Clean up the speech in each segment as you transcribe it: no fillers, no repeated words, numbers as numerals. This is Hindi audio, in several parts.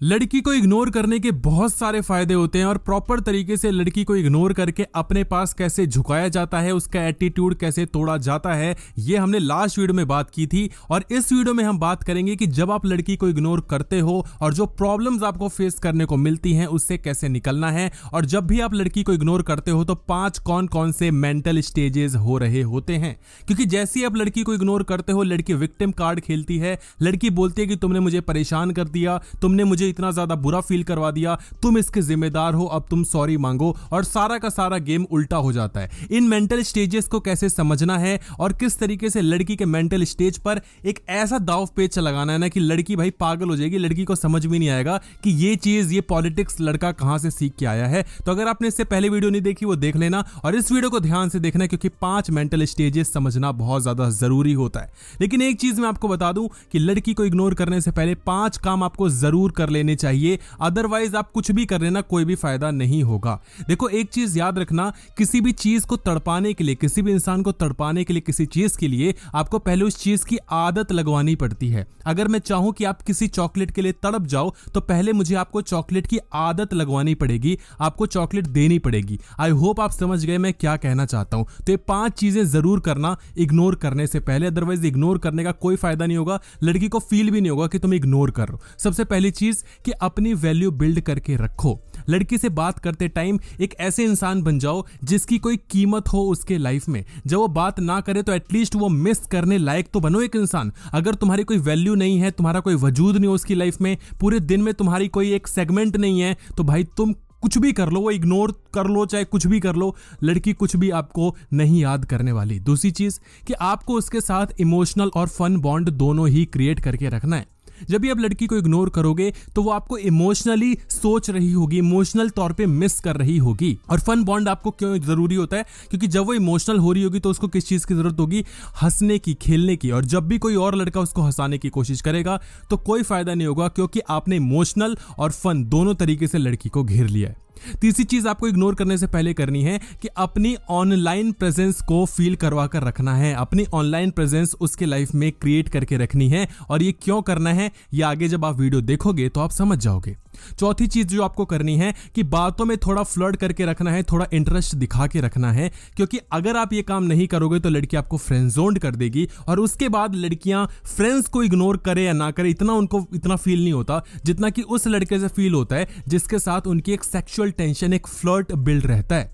लड़की को इग्नोर करने के बहुत सारे फायदे होते हैं और प्रॉपर तरीके से लड़की को इग्नोर करके अपने पास कैसे झुकाया जाता है, उसका एटीट्यूड कैसे तोड़ा जाता है, ये हमने लास्ट वीडियो में बात की थी। और इस वीडियो में हम बात करेंगे कि जब आप लड़की को इग्नोर करते हो और जो प्रॉब्लम्स आपको फेस करने को मिलती हैं उससे कैसे निकलना है, और जब भी आप लड़की को इग्नोर करते हो तो 5 कौन कौन से मेंटल स्टेजेस हो रहे होते हैं। क्योंकि जैसे ही आप लड़की को इग्नोर करते हो, लड़की विक्टिम कार्ड खेलती है। लड़की बोलती है कि तुमने मुझे परेशान कर दिया, तुमने मुझे इतना ज्यादा बुरा फील करवा दिया, तुम इसके जिम्मेदार हो, अब तुम सॉरी मांगो, और सारा का सारा गेम उल्टा हो जाता है। इन मेंटल स्टेजेस को कैसे समझना है और किस तरीके से लड़की के मेंटल स्टेज पर एक ऐसा दाव पेच लगाना है ना कि लड़की भाई पागल हो जाएगी, लड़की को समझ भी नहीं आएगा कि ये चीज, ये पॉलिटिक्स लड़का कहां से सीख के आया है। तो अगर आपने इससे पहले वीडियो नहीं देखी वो देख लेना और इस वीडियो को ध्यान से देखना, क्योंकि 5 मेंटल स्टेजेस समझना बहुत ज्यादा जरूरी होता है। लेकिन एक चीज मैं आपको बता दूं कि लड़की को इग्नोर करने से पहले 5 काम आपको जरूर कर लेने चाहिए, अदरवाइज आप कुछ भी कर लेना कोई भी फायदा नहीं होगा। देखो एक चीज याद रखना, किसी भी चीज को तड़पाने के लिए, किसी भी इंसान को तड़पाने के लिए, किसी चीज के लिए आपको पहले उस चीज की आदत लगवानी पड़ती है। अगर मैं चाहूं कि आप किसी चॉकलेट के लिए तड़प जाओ तो पहले मुझे आपको चॉकलेट की आदत लगवानी पड़ेगी, आपको चॉकलेट देनी पड़ेगी। आई होप आप समझ गए मैं क्या कहना चाहता हूं। तो ये 5 चीजें जरूर करना इग्नोर करने से पहले, अदरवाइज इग्नोर करने का कोई फायदा नहीं होगा, लड़की को फील भी नहीं होगा कि तुम इग्नोर कर रहे हो। सबसे पहली चीज कि अपनी वैल्यू बिल्ड करके रखो। लड़की से बात करते टाइम एक ऐसे इंसान बन जाओ जिसकी कोई कीमत हो उसके लाइफ में। जब वो बात ना करे तो एटलीस्ट वो मिस करने लायक तो बनो एक इंसान। अगर तुम्हारी कोई वैल्यू नहीं है, तुम्हारा कोई वजूद नहीं हो उसकी लाइफ में, पूरे दिन में तुम्हारी कोई एक सेगमेंट नहीं है, तो भाई तुम कुछ भी कर लो, वो इग्नोर कर लो, चाहे कुछ भी कर लो, लड़की कुछ भी आपको नहीं याद करने वाली। दूसरी चीज कि आपको उसके साथ इमोशनल और फन बॉन्ड दोनों ही क्रिएट करके रखना है। जब भी आप लड़की को इग्नोर करोगे तो वो आपको इमोशनली सोच रही होगी, इमोशनल तौर पे मिस कर रही होगी। और फन बॉन्ड आपको क्यों जरूरी होता है? क्योंकि जब वो इमोशनल हो रही होगी तो उसको किस चीज की जरूरत होगी? हंसने की, खेलने की। और जब भी कोई और लड़का उसको हंसाने की कोशिश करेगा तो कोई फायदा नहीं होगा, क्योंकि आपने इमोशनल और फन दोनों तरीके से लड़की को घेर लिया है। तीसरी चीज आपको इग्नोर करने से पहले करनी है कि अपनी ऑनलाइन प्रेजेंस को फील करवा कर रखना है। अपनी ऑनलाइन प्रेजेंस उसके लाइफ में क्रिएट करके रखनी है। और ये क्यों करना है ये आगे जब आप वीडियो देखोगे तो आप समझ जाओगे। चौथी चीज जो आपको करनी है कि बातों में थोड़ा फ्लर्ट करके रखना है, थोड़ा इंटरेस्ट दिखा के रखना है, क्योंकि अगर आप ये काम नहीं करोगे तो लड़की आपको फ्रेंड जोन कर देगी। और उसके बाद लड़कियां फ्रेंड्स को इग्नोर करे या ना करे, उनको इतना फील नहीं होता जितना कि उस लड़के से फील होता है जिसके साथ उनकी एक सेक्सुअल टेंशन, एक फ्लर्ट बिल्ड रहता है।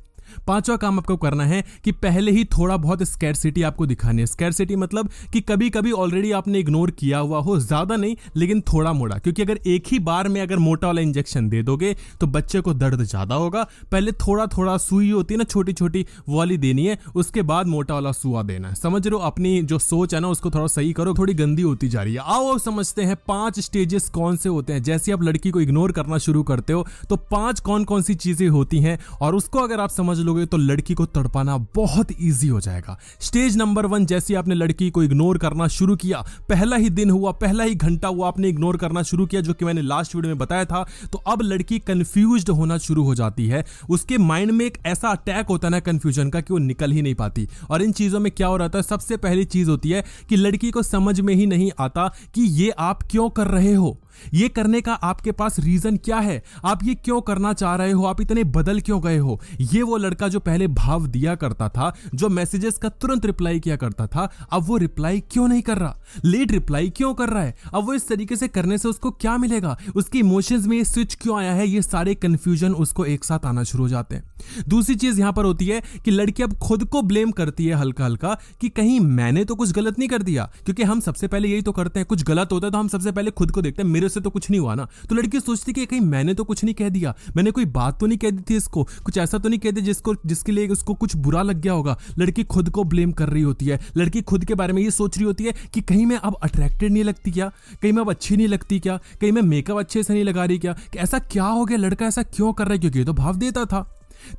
5वां काम आपको करना है कि पहले ही थोड़ा बहुत स्कैरसिटी आपको दिखानी है। स्कैरसिटी मतलब कि कभी कभी ऑलरेडी आपने इग्नोर किया हुआ हो, ज्यादा नहीं लेकिन थोड़ा मोड़ा, क्योंकि अगर एक ही बार में अगर मोटा वाला इंजेक्शन दे दोगे तो बच्चे को दर्द ज्यादा होगा। पहले थोड़ा थोड़ा सुई होती है ना छोटी छोटी, वो वाली देनी है, उसके बाद मोटा वाला सुआ देना है। समझ रहे हो? अपनी जो सोच है ना उसको थोड़ा सही करो, थोड़ी गंदी होती जा रही है। आओ समझते हैं 5 स्टेजेस कौन से होते हैं। जैसे आप लड़की को इग्नोर करना शुरू करते हो तो 5 कौन कौन सी चीजें होती हैं, और उसको अगर आप समझ लोगे तो लड़की को तड़पाना बहुत इजी हो जाएगा। स्टेज नंबर 1, जैसे आपने लड़की को इग्नोर करना शुरू किया, पहला ही दिन हुआ, पहला ही घंटा हुआ, आपने इग्नोर करना शुरू किया, जो कि मैंने लास्ट वीडियो में बताया था, तो अब लड़की कंफ्यूज्ड होना शुरू हो जाती है। उसके माइंड में एक ऐसा अटैक होता है ना कंफ्यूजन का कि वो निकल ही नहीं पाती। और इन चीजों में क्या हो रहा है? सबसे पहली चीज होती है कि लड़की को समझ में ही नहीं आता कि ये आप क्यों कर रहे हो, ये करने का आपके पास रीजन क्या है, आप ये क्यों करना चाह रहे हो, आप इतने बदल क्यों गए हो। ये वो लड़का जो पहले भाव दिया करता था, जो मैसेजेस का तुरंत रिप्लाई किया करता था, अब वो रिप्लाई क्यों नहीं कर रहा, लेट रिप्लाई क्यों कर रहा है, अब वो इस तरीके से करने से उसको क्या मिलेगा, उसकी इमोशंस में ये स्विच क्यों आया है। ये सारे कंफ्यूजन उसको एक साथ आना शुरू हो जाते हैं। दूसरी चीज यहां पर होती है कि लड़की अब खुद को ब्लेम करती है हल्का हल्का कि कहीं मैंने तो कुछ गलत नहीं कर दिया, क्योंकि हम सबसे पहले यही तो करते हैं, कुछ गलत होता है तो हम सबसे पहले खुद को देखते हैं, मेरे से तो कुछ नहीं हुआ ना। तो लड़की सोचती कि कहीं मैंने तो कुछ नहीं कह दिया, मैंने कोई बात तो नहीं कह दी थी इसको, कुछ ऐसा तो नहीं कह दिया जिसके लिए उसको कुछ बुरा लग गया होगा। लड़की खुद को ब्लेम कर रही होती है, लड़की खुद के बारे में ये सोच रही होती है कि कहीं मैं अब अट्रैक्टेड नहीं लगती क्या, कहीं मैं अब अच्छी नहीं लगती क्या, कहीं मैं मेकअप अच्छे से नहीं लगा रही क्या, कि ऐसा क्या हो गया, लड़का ऐसा क्यों कर रहा है, क्योंकि ये तो भाव देता था।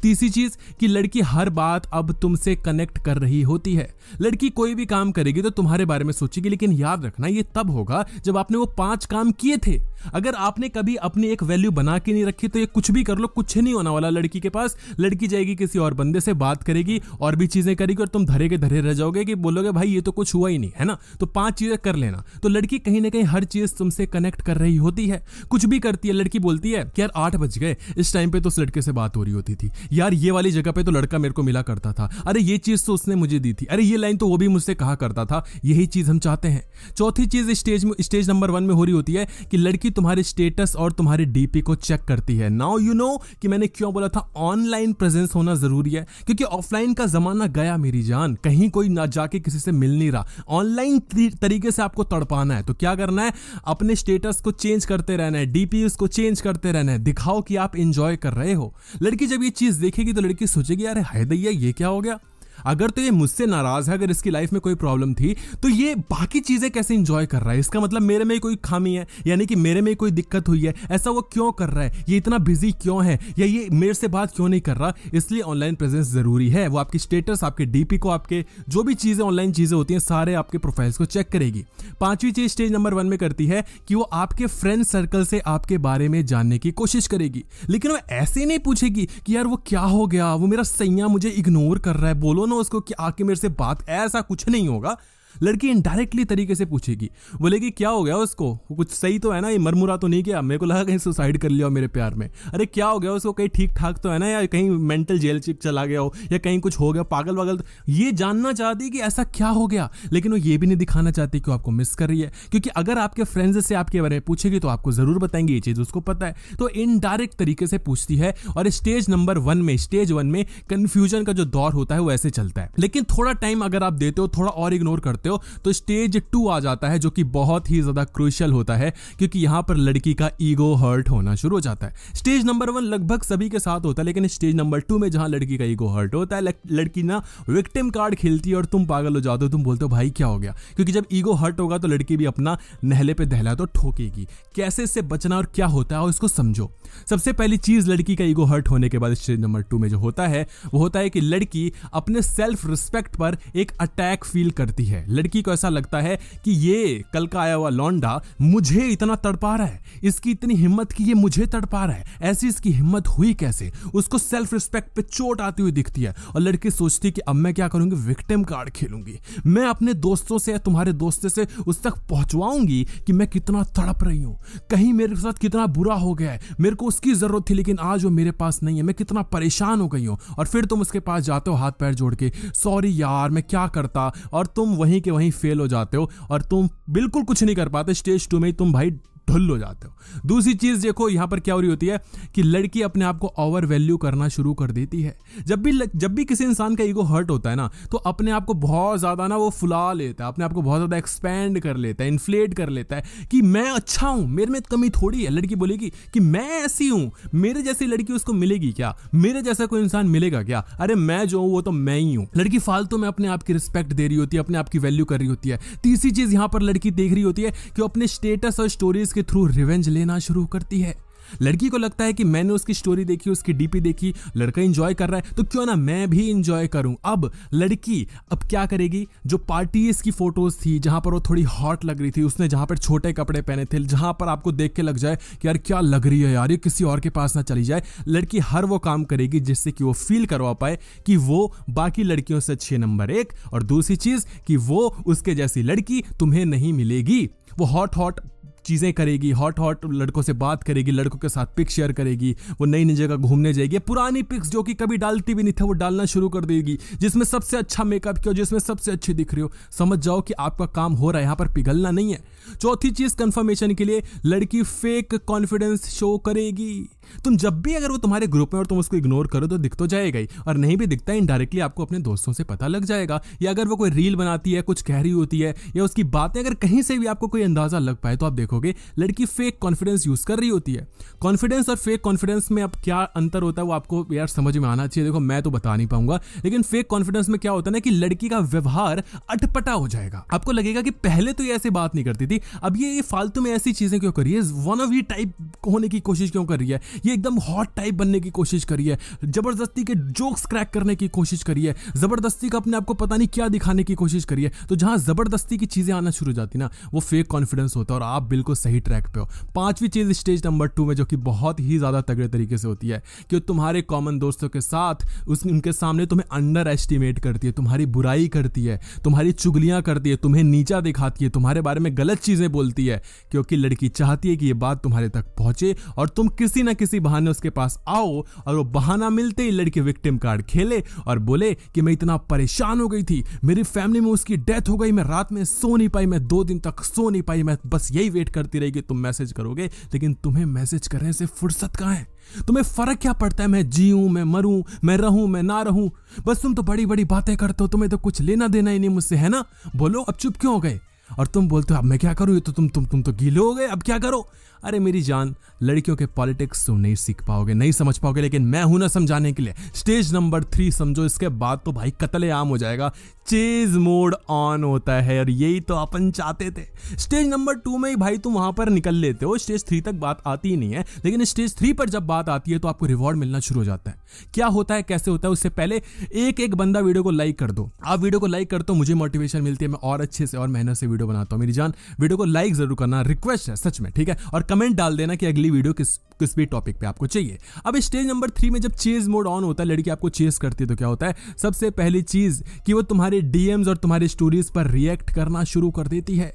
तीसरी चीज कि लड़की हर बात अब तुमसे कनेक्ट कर रही होती है। लड़की कोई भी काम करेगी तो तुम्हारे बारे में सोचेगी, लेकिन याद रखना ये तब होगा जब आपने वो 5 काम किए थे। अगर आपने कभी अपनी एक वैल्यू बना के नहीं रखी तो ये कुछ भी कर लो, कुछ नहीं होने वाला लड़की के पास। लड़की जाएगी किसी और बंदे से बात करेगी और भी चीजें करेगी और तुम धरे के धरे रह जाओगे कि बोलोगे भाई ये तो कुछ हुआ ही नहीं है ना। तो 5 चीजें कर लेना। तो लड़की कहीं ना कहीं हर चीज तुमसे कनेक्ट कर रही होती है, कुछ भी करती है। लड़की बोलती है कि यार 8 बज गए, इस टाइम पे तो उस लड़के से बात हो रही होती थी, यार ये वाली जगह पे तो लड़का मेरे को मिला करता था, अरे ये चीज तो उसने मुझे दी थी, अरे ये लाइन तो वो भी मुझसे कहा करता था। यही चीज हम चाहते हैं। चौथी चीज स्टेज नंबर 1 में हो रही होती है कि लड़की तुम्हारे स्टेटस और तुम्हारे डीपी को चेक करती है। नाउ यू नो कि मैंने क्यों बोला था ऑनलाइन प्रेजेंस होना जरूरी है, क्योंकि ऑफलाइन का जमाना गया मेरी जान। कहीं कोई ना जाके किसी से मिल नहीं रहा, ऑनलाइन तरीके से आपको तड़पाना है। तो क्या करना है, अपने स्टेटस को चेंज करते रहना है, डीपी उसको चेंज करते रहना है, दिखाओ कि आप एंजॉय कर रहे हो। लड़की जब ये चीज देखेगी तो लड़की सोचेगी अरे हाय दैया ये क्या हो गया, अगर तो ये मुझसे नाराज है, अगर इसकी लाइफ में कोई प्रॉब्लम थी तो ये बाकी चीजें कैसे एंजॉय कर रहा है, इसका मतलब मेरे में कोई खामी है, यानी कि मेरे में कोई दिक्कत हुई है, ऐसा वो क्यों कर रहा है, ये इतना बिजी क्यों है, या ये मेरे से बात क्यों नहीं कर रहा। इसलिए ऑनलाइन प्रेजेंस जरूरी है। वो आपकी स्टेटस, आपके डीपी को, आपके जो भी चीजें ऑनलाइन चीजें होती हैं सारे आपके प्रोफाइल्स को चेक करेगी। 5वीं चीज स्टेज नंबर 1 में करती है कि वो आपके फ्रेंड सर्कल से आपके बारे में जानने की कोशिश करेगी, लेकिन वो ऐसे नहीं पूछेगी कि यार वो क्या हो गया, वो मेरा सैया मुझे इग्नोर कर रहा है, बोलो ना उसको कि आके मेरे से बात, ऐसा कुछ नहीं होगा। लड़की इनडायरेक्टली तरीके से पूछेगी, बोलेगी क्या हो गया उसको, वो कुछ सही तो है ना, ये मरमुरा तो नहीं किया, मेरे को लगा कहीं सुसाइड कर लिया हो मेरे प्यार में, अरे क्या हो गया उसको, कहीं ठीक ठाक तो है ना, या कहीं मेंटल जेल चला गया हो, या कहीं कुछ हो गया पागल वागल। तो ये जानना चाहती कि ऐसा क्या हो गया, लेकिन वो ये भी नहीं दिखाना चाहती कि आपको मिस कर रही है, क्योंकि अगर आपके फ्रेंड्स से आपके बारे में पूछेगी तो आपको जरूर बताएंगे, ये चीज उसको पता है। तो इनडायरेक्ट तरीके से पूछती है। और स्टेज 1 में कंफ्यूजन का जो दौर होता है वो ऐसे चलता है, लेकिन थोड़ा टाइम अगर आप देते हो, थोड़ा और इग्नोर करते हो तो स्टेज 2 आ जाता है, जो कि बहुत ही ज्यादा क्रूशियल होता है, क्योंकि यहां पर लड़की का ईगो हर्ट होना शुरू हो जाता है। स्टेज नंबर 1 लगभग सभी के साथ होता है, लेकिन स्टेज नंबर 2 में जहां लड़की का ईगो हर्ट होता है, लड़की ना विक्टिम कार्ड खेलती है और तुम पागल हो जाते हो, तुम बोलते हो भाई क्या हो गया, क्योंकि जब ईगो हर्ट होगा तो लड़की भी अपना नहले पे दहला तो ठोकेगी। कैसे इससे बचना और क्या होता है और इसको समझो। सबसे पहली चीज लड़की का ईगो हर्ट होने के बाद स्टेज नंबर 2 में जो होता है वो होता है कि लड़की अपने सेल्फ रिस्पेक्ट पर एक अटैक फील करती है। लड़की को ऐसा लगता है कि ये कल का आया हुआ लौंडा मुझे इतना तड़पा रहा है, इसकी इतनी हिम्मत कि ये मुझे तड़पा रहा है, ऐसी इसकी हिम्मत हुई कैसे। उसको सेल्फ रिस्पेक्ट पे चोट आती हुई दिखती है और लड़की सोचती है कि अब मैं क्या करूंगी, विक्टिम कार्ड खेलूंगी, मैं अपने दोस्तों से, तुम्हारे दोस्तों से उस तक पहुंचवाऊंगी कि मैं कितना तड़प रही हूं, कहीं मेरे साथ कितना बुरा हो गया है, मेरे को उसकी जरूरत थी लेकिन आज वो मेरे पास नहीं है, मैं कितना परेशान हो गई हूं। और फिर तुम उसके पास जाते हो हाथ पैर जोड़ के, सॉरी यार मैं क्या करता, और तुम वहीं के वहीं फेल हो जाते हो और तुम बिल्कुल कुछ नहीं कर पाते। स्टेज 2 में तुम भाई ढुल हो जाते हो। दूसरी चीज देखो यहां पर क्या हो रही होती है कि लड़की अपने आप को ओवर वैल्यू करना शुरू कर देती है। जब भी किसी इंसान का ईगो हर्ट होता है ना, तो अपने आप को बहुत ज्यादा ना वो फुला लेता है, अपने आप को बहुत ज्यादा एक्सपैंड कर लेता है, इन्फ्लेट कर लेता है कि मैं अच्छा हूं, मेरे में कमी थोड़ी है। लड़की बोलेगी कि मैं ऐसी हूं, मेरे जैसी लड़की उसको मिलेगी क्या, मेरे जैसा कोई इंसान मिलेगा क्या, अरे मैं जो हूं वो तो मैं ही हूं। लड़की फालतू में अपने आप की रिस्पेक्ट दे रही होती है, अपने आप की वैल्यू कर रही होती है। तीसरी चीज यहां पर लड़की देख रही होती है कि अपने स्टेटस और स्टोरीज के थ्रू रिवेंज लेना शुरू करती है। लड़की को लगता है कि मैंने उसकी स्टोरी देखी, उसकी डीपी देखी, लड़का एंजॉय कर रहा है तो क्यों ना मैं भी एंजॉय करूं। अब लड़की अब क्या करेगी, जो पार्टीज की फोटोज थी जहां पर वो थोड़ी हॉट लग रही थी, उसने जहां पर छोटे कपड़े पहने थे, जहां पर आपको देख के लग जाए कि यार क्या लग रही है यार, ये किसी और के पास ना चली जाए, लड़की हर वो काम करेगी जिससे कि वो फील करवा पाए कि वो बाकी लड़कियों से 6 नंबर 1, और दूसरी चीज कि वो उसके जैसी लड़की तुम्हें नहीं मिलेगी। वो हॉट चीजें करेगी, हॉट लड़कों से बात करेगी, लड़कों के साथ पिक शेयर करेगी, वो नई नई जगह घूमने जाएगी, पुरानी पिक्स जो कि कभी डालती भी नहीं था वो डालना शुरू कर देगी, जिसमें सबसे अच्छा मेकअप किया, जिसमें सबसे अच्छी दिख रही हो। समझ जाओ कि आपका काम हो रहा है, यहां पर पिघलना नहीं है। चौथी चीज कंफर्मेशन के लिए लड़की फेक कॉन्फिडेंस शो करेगी। तुम जब भी अगर वो तुम्हारे ग्रुप में और तुम उसको इग्नोर करो तो दिख तो जाएगा ही, और नहीं भी दिखता है इनडायरेक्टली आपको अपने दोस्तों से पता लग जाएगा, या अगर वो कोई रील बनाती है, कुछ कह रही होती है, या उसकी बातें अगर कहीं से भी आपको कोई अंदाजा लग पाए तो आप देखोगे लड़की फेक कॉन्फिडेंस यूज कर रही होती है। कॉन्फिडेंस और फेक कॉन्फिडेंस में अब क्या अंतर होता है वो आपको यार समझ में आना चाहिए। देखो मैं तो बता नहीं पाऊंगा, लेकिन फेक कॉन्फिडेंस में क्या होता है ना कि लड़की का व्यवहार अटपटा हो जाएगा। आपको लगेगा कि पहले तो ये ऐसे बात नहीं करती थी, अब ये फालतू में ऐसी चीजें क्यों कर रही है, वन ऑफ ही टाइप होने की कोशिश क्यों कर रही है, ये एकदम हॉट टाइप बनने की कोशिश करी है, जबरदस्ती के जोक्स क्रैक करने की कोशिश करी है, जबरदस्ती का अपने आप को पता नहीं क्या दिखाने की कोशिश करी है। तो जहां जबरदस्ती की चीजें आना शुरू हो जाती ना, वो फेक कॉन्फिडेंस होता है और आप बिल्कुल बिल्कुल सही ट्रैक पे हो। पांचवी चीज स्टेज नंबर 2 में जो कि बहुत ही ज्यादा तगड़े तरीके से होती है कि तुम्हारे कॉमन दोस्तों के साथ उनके सामने तुम्हें अंडर एस्टिमेट करती है, तुम्हारी बुराई करती है, तुम्हारी चुगलियां करती है, तुम्हें नीचा दिखाती है, तुम्हारे बारे में गलत चीजें बोलती है, क्योंकि लड़की चाहती है कि ये बात तुम्हारे तक पहुंचे और तुम किसी ना किसी बहाने उसके पास आओ और वो बहाना मिलते ही लड़की विक्टिम कार्ड खेले और बोले कि मैं इतना परेशान हो गई थी, मेरी फैमिली में उसकी डेथ हो गई, मैं रात में सो नहीं पाई, मैं 2 दिन तक सो नहीं पाई, मैं बस यही वेट करती रही कि तुम मैसेज करोगे। लेकिन तुम्हें मैसेज करने से फुर्सत कहां है? तुम्हें फर्क क्या पड़ता है मैं जीऊं, मैं मरूं, मैं रहूं, मैं ना रहूं? बस तुम तो बड़ी बड़ी बातें करते हो, तुम्हें तो कुछ लेना देना ही नहीं मुझसे, है ना? बोलो अब चुप क्यों हो गए? और तुम बोलते हो अब मैं क्या करूं, ये तो तुम तो गीले हो गए, अब क्या करो? अरे मेरी जान, लड़कियों के पॉलिटिक्स तुम नहीं सीख पाओगे, नहीं समझ पाओगे, लेकिन मैं हूं ना समझाने के लिए। स्टेज नंबर 3 समझो, इसके बाद तो भाई कत्लेआम हो जाएगा। चेज मोड ऑन होता है और यही तो अपन चाहते थे। स्टेज नंबर 2 में ही भाई तुम वहां पर निकल लेते हो, स्टेज 3 तक बात आती ही नहीं है, लेकिन स्टेज 3 पर जब बात आती है तो आपको रिवॉर्ड मिलना शुरू हो जाता है। क्या होता है, कैसे होता है, उससे पहले एक बंदा वीडियो को लाइक कर दो। आप वीडियो को लाइक करते हो, मुझे मोटिवेशन मिलती है, मैं और अच्छे से और मेहनत से वीडियो बनाता हूं। मेरी जान, वीडियो को लाइक जरूर करना, रिक्वेस्ट है सच में, ठीक है? और कमेंट डाल देना कि अगली वीडियो किस भी टॉपिक पे आपको चाहिए। अब स्टेज नंबर 3 में जब चेज मोड ऑन होता है, लड़की आपको चेज करती है, तो क्या होता है? सबसे पहली चीज कि वो तुम्हारे डीएम्स और तुम्हारे स्टोरीज पर रिएक्ट करना शुरू कर देती है।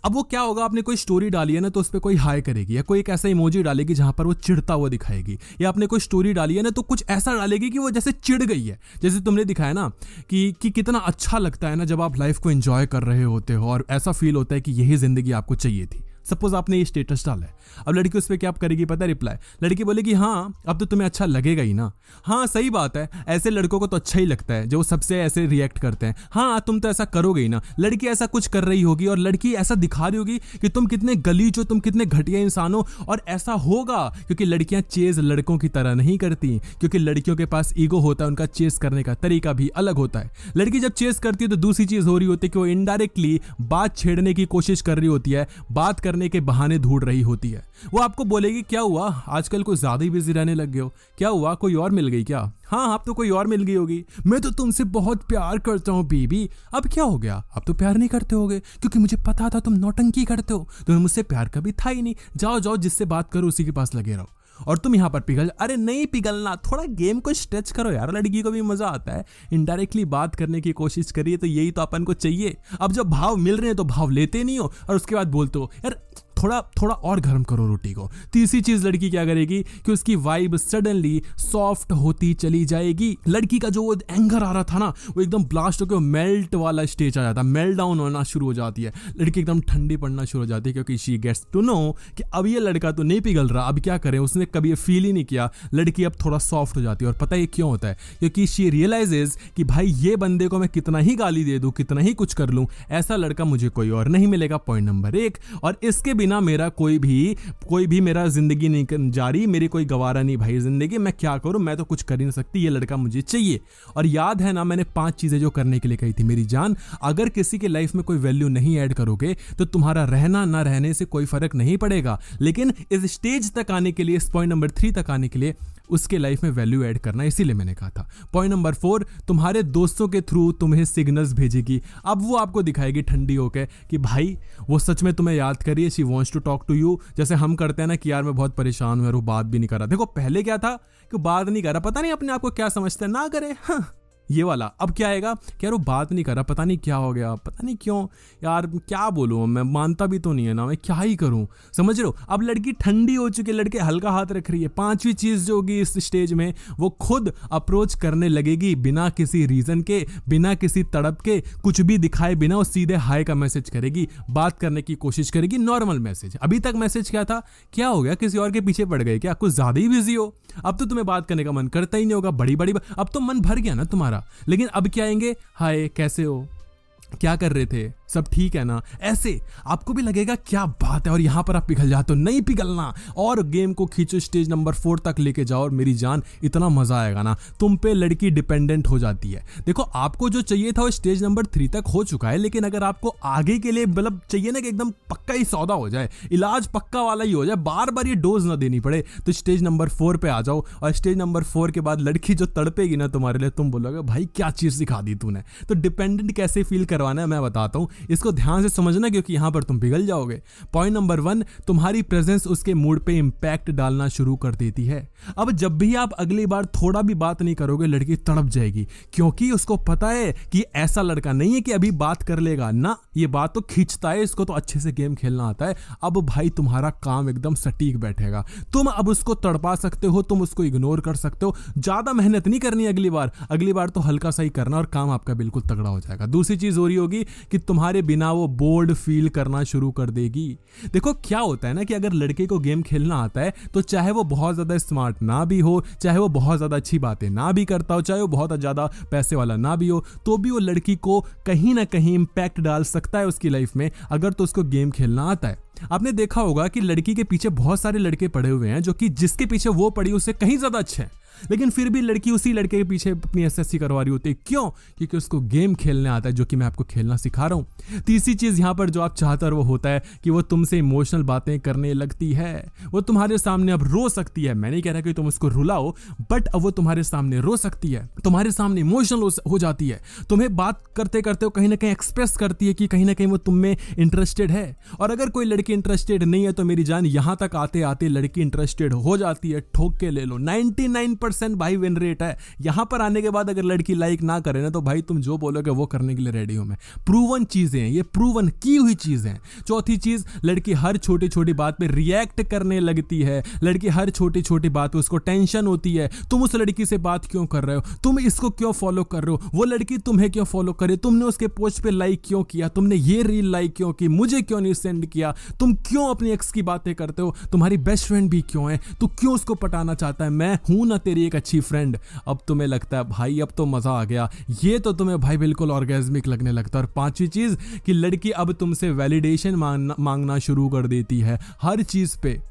अब वो क्या होगा, आपने कोई स्टोरी डाली है ना, तो उस पर कोई हाई करेगी या कोई एक ऐसा इमोजी डालेगी जहां पर वो चिढ़ता हुआ दिखाएगी, या आपने कोई स्टोरी डाली है ना, तो कुछ ऐसा डालेगी कि वो जैसे चिढ़ गई है। जैसे तुमने दिखाया ना कि कितना अच्छा लगता है ना जब आप लाइफ को एंजॉय कर रहे होते हो और ऐसा फील होता है कि यही जिंदगी आपको चाहिए थी। सपोज आपने ये स्टेटस डाला है, अब लड़की उस पर क्या करेगी पता है? रिप्लाई, लड़की बोलेगी हाँ अब तो तुम्हें अच्छा लगेगा ही ना। हाँ सही बात है, ऐसे लड़कों को तो अच्छा ही लगता है जो सबसे ऐसे रिएक्ट करते हैं। हाँ तुम तो ऐसा करोगे ही ना। लड़की ऐसा कुछ कर रही होगी और लड़की ऐसा दिखा रही होगी कि तुम कितने गलीज हो, तुम कितने घटिया इंसान हो। और ऐसा होगा क्योंकि लड़कियां चेज लड़कों की तरह नहीं करती, क्योंकि लड़कियों के पास ईगो होता है, उनका चेज करने का तरीका भी अलग होता है। लड़की जब चेज करती है तो दूसरी चीज हो रही होती है कि वो इनडायरेक्टली बात छेड़ने की कोशिश कर रही होती है, बात करने के बहाने ढूंढ रही होती है। वो आपको बोलेगी क्या हुआ, आजकल कुछ ज्यादा ही बिजी रहने लग गए हो, क्या हुआ, कोई और मिल गई क्या? हाँ आप तो कोई और मिल गई होगी, मैं तो तुमसे बहुत प्यार करता हूँ बेबी। अब क्या हो गया, अब तो प्यार नहीं करते होगे, क्योंकि मुझे पता था तुम नौटंकी करते हो, तुम्हें मुझसे प्यार कभी था ही नहीं। जाओ जाओ, जिससे बात करो उसी के पास लगे रहो। और तुम यहां पर पिघल, अरे नहीं पिघलना, थोड़ा गेम को स्ट्रेच करो यार, लड़की को भी मजा आता है। इनडायरेक्टली बात करने की कोशिश करिए, तो यही तो अपन को चाहिए। अब जब भाव मिल रहे हैं तो भाव लेते नहीं हो और उसके बाद बोलते हो यार थोड़ा और गर्म करो रोटी को। तीसरी चीज लड़की क्या करेगी कि उसकी वाइब सडनली सॉफ्ट होती चली जाएगी। लड़की का जो वो एंगर आ रहा था ना, वो एकदम ब्लास्ट होकर मेल्ट वाला स्टेज आ जाता है, मेल्ट डाउन होना शुरू हो जाती है। लड़की एकदम ठंडी पड़ना शुरू हो जाती है, क्योंकि शी गेट्स टू नो कि अब ये लड़का तो नहीं पिघल रहा, अब क्या करें, उसने कभी ये फील ही नहीं किया। लड़की अब थोड़ा सॉफ्ट हो जाती है। और पता है क्यों होता है? क्योंकि शी रियलाइजेज कि भाई ये बंदे को मैं कितना ही गाली दे दूं, कितना ही कुछ कर लूं, ऐसा लड़का मुझे कोई और नहीं मिलेगा। Point number 1। और इसके बिना मेरा कोई भी मेरा जिंदगी नहीं जारी, मेरी कोई गवारा नहीं भाई जिंदगी, मैं क्या करूं, मैं तो कुछ कर ही नहीं सकती, ये लड़का मुझे चाहिए। और याद है ना मैंने 5 चीजें जो करने के लिए कही थी मेरी जान, अगर किसी के लाइफ में कोई वैल्यू नहीं ऐड करोगे तो तुम्हारा रहना ना रहने से कोई फर्क नहीं पड़ेगा, लेकिन इस स्टेज तक आने के लिए, इस पॉइंट नंबर 3 तक आने के लिए उसके लाइफ में वैल्यू ऐड करना, इसीलिए मैंने कहा था। पॉइंट नंबर 4, तुम्हारे दोस्तों के थ्रू तुम्हें सिग्नल्स भेजेगी। अब वो आपको दिखाएगी ठंडी होकर कि भाई वो सच में तुम्हें याद करिए, she wants to talk to you. जैसे हम करते हैं ना कि यार मैं बहुत परेशान हूं और वो बात भी नहीं कर रहा। देखो पहले क्या था कि बात नहीं कर रहा, पता नहीं अपने आप को क्या समझता है, ना करे हाँ। ये वाला अब क्या आएगा कि यार वो बात नहीं कर रहा, पता नहीं क्या हो गया, पता नहीं क्यों यार, क्या बोलूं, मैं मानता भी तो नहीं है ना, मैं क्या ही करूं, समझ रहे हो? अब लड़की ठंडी हो चुकी है, लड़के हल्का हाथ रख रही है। 5वीं चीज जो होगी इस स्टेज में, वो खुद अप्रोच करने लगेगी बिना किसी रीजन के, बिना किसी तड़प के, कुछ भी दिखाए बिना, वो सीधे हाय का मैसेज करेगी, बात करने की कोशिश करेगी, नॉर्मल मैसेज। अभी तक मैसेज क्या था, क्या हो गया, किसी और के पीछे पड़ गए क्या, कुछ ज्यादा ही बिजी हो, अब तो तुम्हें बात करने का मन करता ही नहीं होगा, बड़ी अब तो मन भर गया ना तुम्हारा। लेकिन अब क्या आएंगे, हाय कैसे हो, क्या कर रहे थे, सब ठीक है ना, ऐसे आपको भी लगेगा क्या बात है, और यहां पर आप पिघल जाते हो। नहीं पिघलना, और गेम को खींचो स्टेज नंबर 4 तक लेके जाओ, और मेरी जान इतना मजा आएगा ना, तुम पे लड़की डिपेंडेंट हो जाती है। देखो आपको जो चाहिए था वो स्टेज नंबर 3 तक हो चुका है, लेकिन अगर आपको आगे के लिए मतलब चाहिए ना कि एकदम पक्का ही सौदा हो जाए, इलाज पक्का वाला ही हो जाए, बार बार ये डोज ना देनी पड़े, तो स्टेज नंबर 4 पे आ जाओ। और स्टेज नंबर 4 के बाद लड़की जो तड़पेगी ना तुम्हारे लिए, तुम बोलोगे भाई क्या चीज सिखा दी तूने। तो डिपेंडेंट कैसे फील करवाना है मैं बताता हूँ। इसको ध्यान से समझना क्योंकि यहां पर तुम पिघल जाओगे। पॉइंट नंबर 1, तुम्हारी प्रेजेंस उसके मूड पे इंपैक्ट डालना शुरू कर देती है। अब जब भी आप अगली बार थोड़ा भी बात नहीं करोगे, लड़की तड़प जाएगी, क्योंकि उसको पता है कि ऐसा लड़का नहीं है कि अभी बात कर लेगा ना, ये बात तो खींचता है, इसको तो अच्छे से गेम खेलना आता है। अब भाई तुम्हारा काम एकदम सटीक बैठेगा। तुम अब उसको तड़पा सकते हो, तुम उसको इग्नोर कर सकते हो, ज्यादा मेहनत नहीं करनी अगली बार तो हल्का सा ही करना और काम आपका बिल्कुल तगड़ा हो जाएगा। दूसरी चीज हो रही होगी कि तुम्हारे बिना वो बोर्ड फील करना शुरू कर देगी। देखो क्या होता है ना कि अगर लड़के को गेम खेलना आता है तो चाहे वो बहुत ज्यादा स्मार्ट ना भी हो, चाहे वो बहुत ज्यादा अच्छी बातें ना भी करता हो, चाहे वो बहुत ज्यादा पैसे वाला ना भी हो, तो भी वो लड़की को कहीं ना कहीं इंपैक्ट डाल सकता है उसकी लाइफ में, अगर तो उसको गेम खेलना आता है। आपने देखा होगा कि लड़की के पीछे बहुत सारे लड़के पड़े हुए हैं जो कि जिसके पीछे वो पड़ी उससे कहीं ज्यादा अच्छे हैं, लेकिन फिर भी लड़की उसी लड़के के पीछे अपनी एसएससी करवा रही होती है। क्यों? क्योंकि उसको गेम खेलने आता है, जो कि मैं आपको खेलना सिखा रहा हूं। तीसरी चीज यहां पर जो आप चाहते हो वो होता है कि वो तुमसे इमोशनल बातें करने लगती है। वो तुम्हारे सामने अब रो सकती है। मैं नहीं कह रहा कि तुम उसको रुलाओ, बट अब वो तुम्हारे सामने रो सकती है, तुम्हारे सामने इमोशनल हो जाती है, तुम्हें बात करते करते वो कहीं ना कहीं एक्सप्रेस करती है कि कहीं ना कहीं वो तुम में इंटरेस्टेड है। और अगर कोई लड़की इंटरेस्टेड नहीं है तो मेरी जान, यहां तक आते आते लड़की इंटरेस्टेड हो जाती है। ठोक के ले लो, 99% भाई विन रेट है। यहां पर आने के बाद अगर लड़की लाइक ना करे ना तो भाई तुम जो बोलोगे वो करने के लिए रेडी हूं मैं। प्रूवन चीजें हैं ये, प्रूवन की हुई चीजें हैं। चौथी चीज, लड़की हर छोटी छोटी बात पे रिएक्ट करने लगती है। लड़की हर छोटी छोटी बात पे उसको टेंशन होती है। तुम उस लड़की से बात क्यों कर रहे हो, तुम इसको क्यों फॉलो कर रहे हो, वो लड़की तुम्हें क्यों फॉलो करे, तुमने उसके पोस्ट पे लाइक क्यों किया, तुमने ये रील लाइक क्यों की, मुझे क्यों नहीं सेंड किया, तुम क्यों अपनी एक्स की बातें करते हो, तुम्हारी बेस्ट फ्रेंड भी क्यों है, तू क्यों उसको पटाना चाहता है, मैं हूं ना तेरी एक अच्छी फ्रेंड। अब तुम्हें लगता है भाई अब तो मजा आ गया, ये तो तुम्हें भाई बिल्कुल ऑर्गेज्मिक लगने लगता है। और पांचवी चीज कि लड़की अब तुमसे वैलिडेशन मांगना शुरू कर देती है हर चीज पे,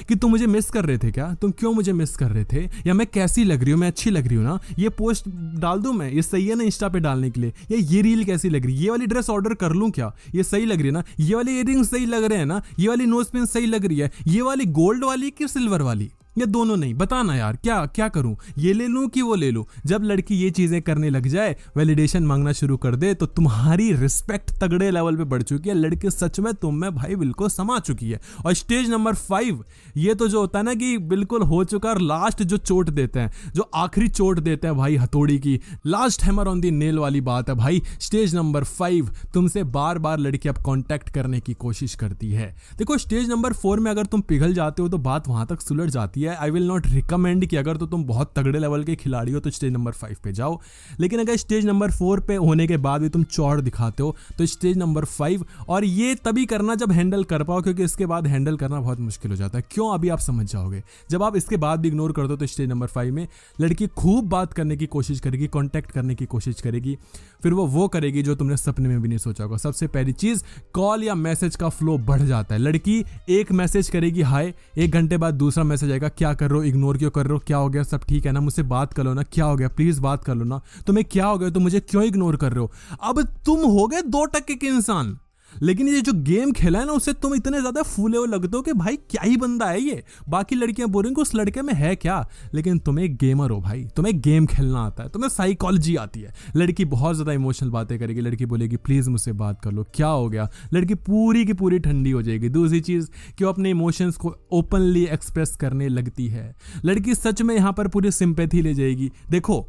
कि तुम मुझे मिस कर रहे थे क्या, तुम क्यों मुझे मिस कर रहे थे, या मैं कैसी लग रही हूँ, मैं अच्छी लग रही हूँ ना, ये पोस्ट डाल दूं मैं, ये सही है ना इंस्टा पे डालने के लिए, या ये रील कैसी लग रही है, ये वाली ड्रेस ऑर्डर कर लूं क्या, ये सही लग रही है ना, ये वाले इयररिंग सही लग रहे हैं ना, ये वाली नोज पिन सही लग रही है, ये वाली गोल्ड वाली कि सिल्वर वाली, या दोनों नहीं, बताना यार क्या करूं, ये ले लूं कि वो ले लूं। जब लड़की ये चीजें करने लग जाए, वैलिडेशन मांगना शुरू कर दे, तो तुम्हारी रिस्पेक्ट तगड़े लेवल पे बढ़ चुकी है। लड़की सच में तुम में भाई बिल्कुल समा चुकी है। और स्टेज नंबर 5, ये तो जो होता है ना कि बिल्कुल हो चुका, और लास्ट जो चोट देते हैं, जो आखिरी चोट देते हैं भाई हथौड़ी की, last hammer on the nail वाली बात है भाई। स्टेज नंबर 5, तुमसे बार बार लड़की अब कांटेक्ट करने की कोशिश करती है। देखो स्टेज नंबर 4 में अगर तुम पिघल जाते हो तो बात वहां तक सुलझ जाती है। आई विल नॉट रिकमेंड कि अगर तो तुम बहुत तगड़े लेवल के खिलाड़ी हो तो स्टेज नंबर 5 पे जाओ, लेकिन अगर स्टेज नंबर 4 पे होने के बाद भी तुम चौड़ दिखाते हो तो स्टेज नंबर 5, और ये तभी करना जब हैंडल कर पाओ, क्योंकि इसके बाद हैंडल करना बहुत मुश्किल हो जाता है। क्यों, अभी आप समझ जाओगे। जब आप इसके बाद भी इग्नोर कर दो तो स्टेज नंबर 5 में लड़की खूब बात करने की कोशिश करेगी, कॉन्टैक्ट करने की कोशिश करेगी, फिर वो करेगी जो तुमने सपने में भी नहीं सोचा होगा। सबसे पहली चीज, कॉल या मैसेज का फ्लो बढ़ जाता है। लड़की एक मैसेज करेगी हाय, 1 घंटे बाद दूसरा मैसेज आएगा, क्या कर रहे हो, इग्नोर क्यों कर रहे हो, क्या हो गया, सब ठीक है ना, मुझसे बात कर लो ना, क्या हो गया, प्लीज बात कर लो ना, तुम्हें क्या हो गया, तुम मुझे क्यों इग्नोर कर रहे हो। अब तुम हो गए 2% के इंसान, लेकिन ये जो गेम खेला है ना उससे तुम इतने ज्यादा फूले हुए लगते हो कि भाई क्या ही बंदा है ये। बाकी लड़कियां बोल रही हैं उस लड़के में है क्या, लेकिन तुम एक गेमर हो भाई, तुम्हें गेम खेलना आता है, तुम्हें साइकोलॉजी आती है। लड़की बहुत ज्यादा इमोशनल बातें करेगी, लड़की बोलेगी प्लीज मुझसे बात कर लो, क्या हो गया, लड़की पूरी की पूरी ठंडी हो जाएगी। दूसरी चीज कि वो अपने इमोशंस को ओपनली एक्सप्रेस करने लगती है। लड़की सच में यहां पर पूरी सिंपैथी ले जाएगी। देखो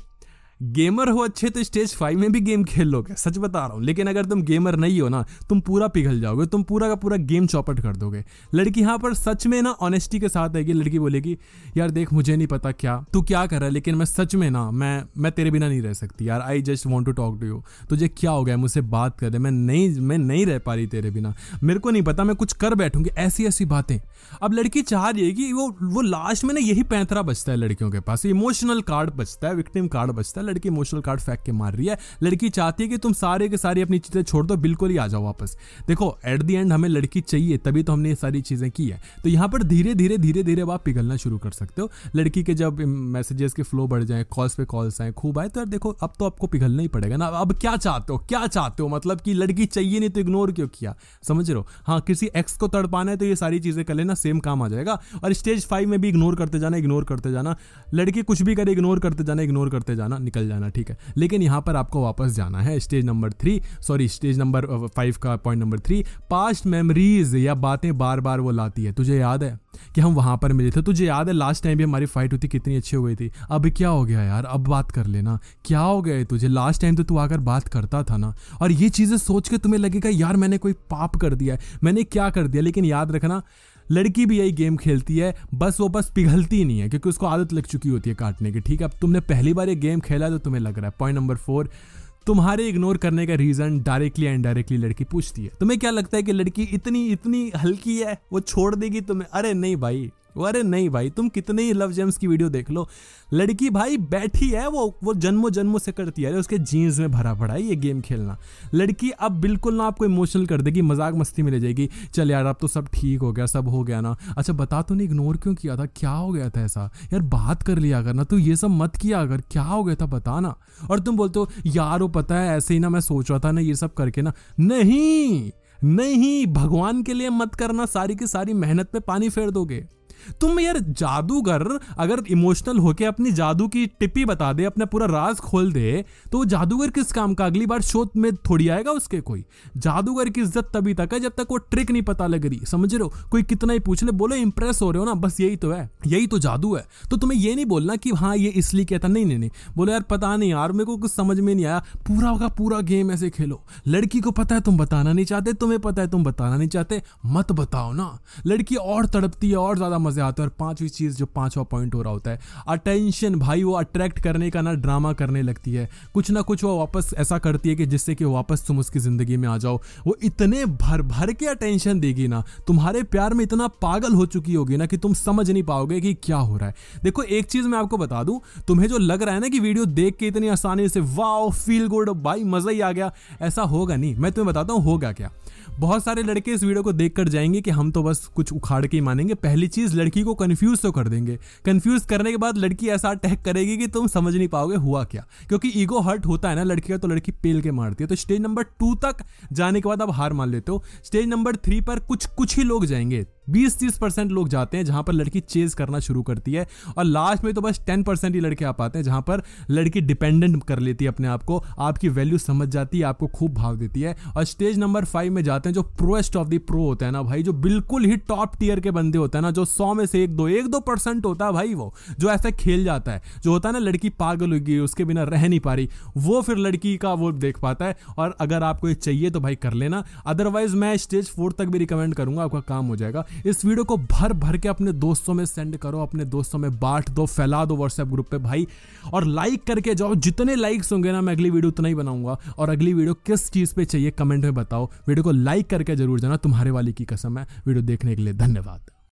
गेमर हो अच्छे तो स्टेज 5 में भी गेम खेल लोगे, सच बता रहा हूं, लेकिन अगर तुम गेमर नहीं हो ना तुम पूरा पिघल जाओगे, तुम पूरा का पूरा गेम चौपट कर दोगे। लड़की यहां पर सच में ना ऑनेस्टी के साथ आएगी। लड़की बोलेगी यार देख मुझे नहीं पता क्या तू क्या कर रहा है, लेकिन मैं सच में ना मैं तेरे बिना नहीं रह सकती यार, I just want to talk to you, तुझे क्या हो गया, मुझसे बात कर दे, मैं नहीं रह पा रही तेरे बिना, मेरे को नहीं पता, मैं कुछ कर बैठूंगी, ऐसी ऐसी बातें। अब लड़की चाह रही है कि वो लास्ट में ना यही पैंतरा बचता है लड़कियों के पास, इमोशनल कार्ड बचता है, विक्टिम कार्ड बचता है। लड़की इमोशनल कार्ड फेंक के मार रही है। लड़की चाहती है कि तुम सारे के सारी अपनी चीजें छोड़ दो, बिल्कुल ही आ जाओ वापस। देखो एट द एंड हमें लड़की चाहिए, तभी तो हमने ये सारी चीजें की है। तो यहां पर धीरे धीरे धीरे धीरे आप पिघलना शुरू कर सकते हो। लड़की के जब मैसेजेस के फ्लो बढ़ जाए, कॉल्स पे कॉल्स आए, खूब आए, तो यार देखो अब तो आपको पिघलना ही पड़ेगा ना। अब क्या चाहते हो, मतलब कि लड़की चाहिए नहीं तो इग्नोर क्यों किया, समझ रहे हो। हाँ किसी एक्स को तड़पाना है तो ये सारी चीजें कर लेना, सेम काम आ जाएगा। और स्टेज 5 में भी इग्नोर करते जाना, लड़की कुछ भी करे इग्नोर करते जाना, निकल निकल जाना, ठीक है। लेकिन यहाँ पर आपको वापस जाना है स्टेज नंबर 5 का पॉइंट नंबर 3, पास्ट मेमोरीज या बातें बार बार वो लाती है। तुझे याद है कि हम वहां पर मिले थे? तुझे याद है लास्ट टाइम भी हमारी फाइट हुई थी, कितनी अच्छी हो गई थी? अब क्या हो गया यार, अब बात कर लेना। क्या हो गया तुझे? लास्ट टाइम तो तू आकर बात करता था ना। और ये चीजें सोच के तुम्हें लगेगा यार मैंने कोई पाप कर दिया है, मैंने क्या कर दिया। लेकिन याद रखना, लड़की भी यही गेम खेलती है, बस वो पिघलती नहीं है क्योंकि उसको आदत लग चुकी होती है काटने की, ठीक है। अब तुमने पहली बार ये गेम खेला तो तुम्हें लग रहा है। पॉइंट नंबर 4, तुम्हारे इग्नोर करने का रीजन डायरेक्टली या इनडायरेक्टली लड़की पूछती है। तुम्हें क्या लगता है कि लड़की इतनी हल्की है, वो छोड़ देगी तुम्हें? अरे नहीं भाई, तुम कितने ही लव जेम्स की वीडियो देख लो, लड़की भाई बैठी है, वो जन्मों से करती है, उसके जीन्स में भरा पड़ा है ये गेम खेलना। लड़की अब बिल्कुल ना आपको इमोशनल कर देगी, मजाक मस्ती में ले जाएगी। चल यार अब तो सब ठीक हो गया, सब हो गया ना। अच्छा बता, तूने इग्नोर क्यों किया था? क्या हो गया था ऐसा? यार बात कर लिया अगर ना, तू ये सब मत किया अगर, क्या हो गया था बता ना। और तुम बोलते हो यार वो पता है ऐसे ही ना, मैं सोच रहा था ना ये सब करके ना। नहीं, भगवान के लिए मत करना, सारी की सारी मेहनत पे पानी फेर दोगे तुम। यार जादूगर अगर इमोशनल होके अपनी जादू की टिप्पी बता दे, अपना पूरा राज खोल दे, तो वो जादूगर किस काम का? अगली बार शो में थोड़ी आएगा उसके कोई। जादूगर की इज्जत तभी तक है जब तक वो ट्रिक नहीं पता लग रही, समझ रहे हो? कोई कितना ही पूछ ले, बोलो इंप्रेस हो रहे हो ना, बस यही तो है, यही तो जादू है। तो तुम्हें ये नहीं बोलना कि हाँ ये इसलिए कहता, नहीं, बोलो यार पता नहीं यार, मेरे को कुछ समझ में नहीं आया। पूरा का पूरा गेम ऐसे खेलो। लड़की को पता है तुम बताना नहीं चाहते, तुम्हें पता है तुम बताना नहीं चाहते, मत बताओ ना। लड़की और तड़पती है, और ज्यादा मजे आते हैं। और पांचवी चीज, जो पांचवा पॉइंट हो रहा होता है, अटेंशन। भाई वो अट्रैक्ट करने का ना ड्रामा करने लगती है, कुछ ना कुछ वो वापस ऐसा करती है कि जिससे कि वापस तुम उसकी जिंदगी में आ जाओ। वो इतने भर के अटेंशन देगी ना, तुम्हारे प्यार में इतना पागल हो चुकी होगी ना कि तुम समझ नहीं पाओगे कि क्या हो रहा है। देखो एक चीज मैं आपको बता दूं, तुम्हें जो लग रहा है ना कि वीडियो देख के इतनी आसानी से वाओ फील गुड भाई मजा ही आ गया, ऐसा होगा नहीं। मैं तुम्हें बताता हूं होगा क्या। बहुत सारे लड़के इस वीडियो को देखकर जाएंगे कि हम तो बस कुछ उखाड़ के ही मानेंगे। पहली चीज, लड़की को कंफ्यूज तो कर देंगे। कंफ्यूज करने के बाद लड़की ऐसा अटैक करेगी कि तुम समझ नहीं पाओगे हुआ क्या, क्योंकि ईगो हर्ट होता है ना लड़की का, तो लड़की पेल के मारती है। तो स्टेज नंबर 2 तक जाने के बाद आप हार मान लेते हो। स्टेज नंबर 3 पर कुछ ही लोग जाएंगे, 20-30% लोग जाते हैं जहां पर लड़की चेज करना शुरू करती है। और लास्ट में तो बस 10% ही लड़के आ पाते हैं जहां पर लड़की डिपेंडेंट कर लेती है अपने आप को, आपकी वैल्यू समझ जाती है, आपको खूब भाव देती है। और स्टेज नंबर 5 में जाते हैं जो प्रोएस्ट ऑफ द प्रो होता है ना भाई, जो बिल्कुल ही टॉप टियर के बंदे होते हैं ना, जो 100 में से 1-2% होता है भाई, वो जो ऐसा खेल जाता है, जो होता है ना लड़की पागल होगी उसके बिना रह नहीं पा रही, वो फिर लड़की का वो देख पाता है। और अगर आपको ये चाहिए तो भाई कर लेना, अदरवाइज मैं स्टेज 4 तक भी रिकमेंड करूंगा, आपका काम हो जाएगा। इस वीडियो को भर के अपने दोस्तों में सेंड करो, अपने दोस्तों में बांट दो, फैला दो व्हाट्सएप ग्रुप पे भाई, और लाइक करके जाओ। जितने लाइक्स होंगे ना मैं अगली वीडियो उतना ही बनाऊंगा। और अगली वीडियो किस चीज पे चाहिए कमेंट में बताओ, वीडियो को लाइक करके जरूर जाना, तुम्हारे वाली की कसम है। वीडियो देखने के लिए धन्यवाद।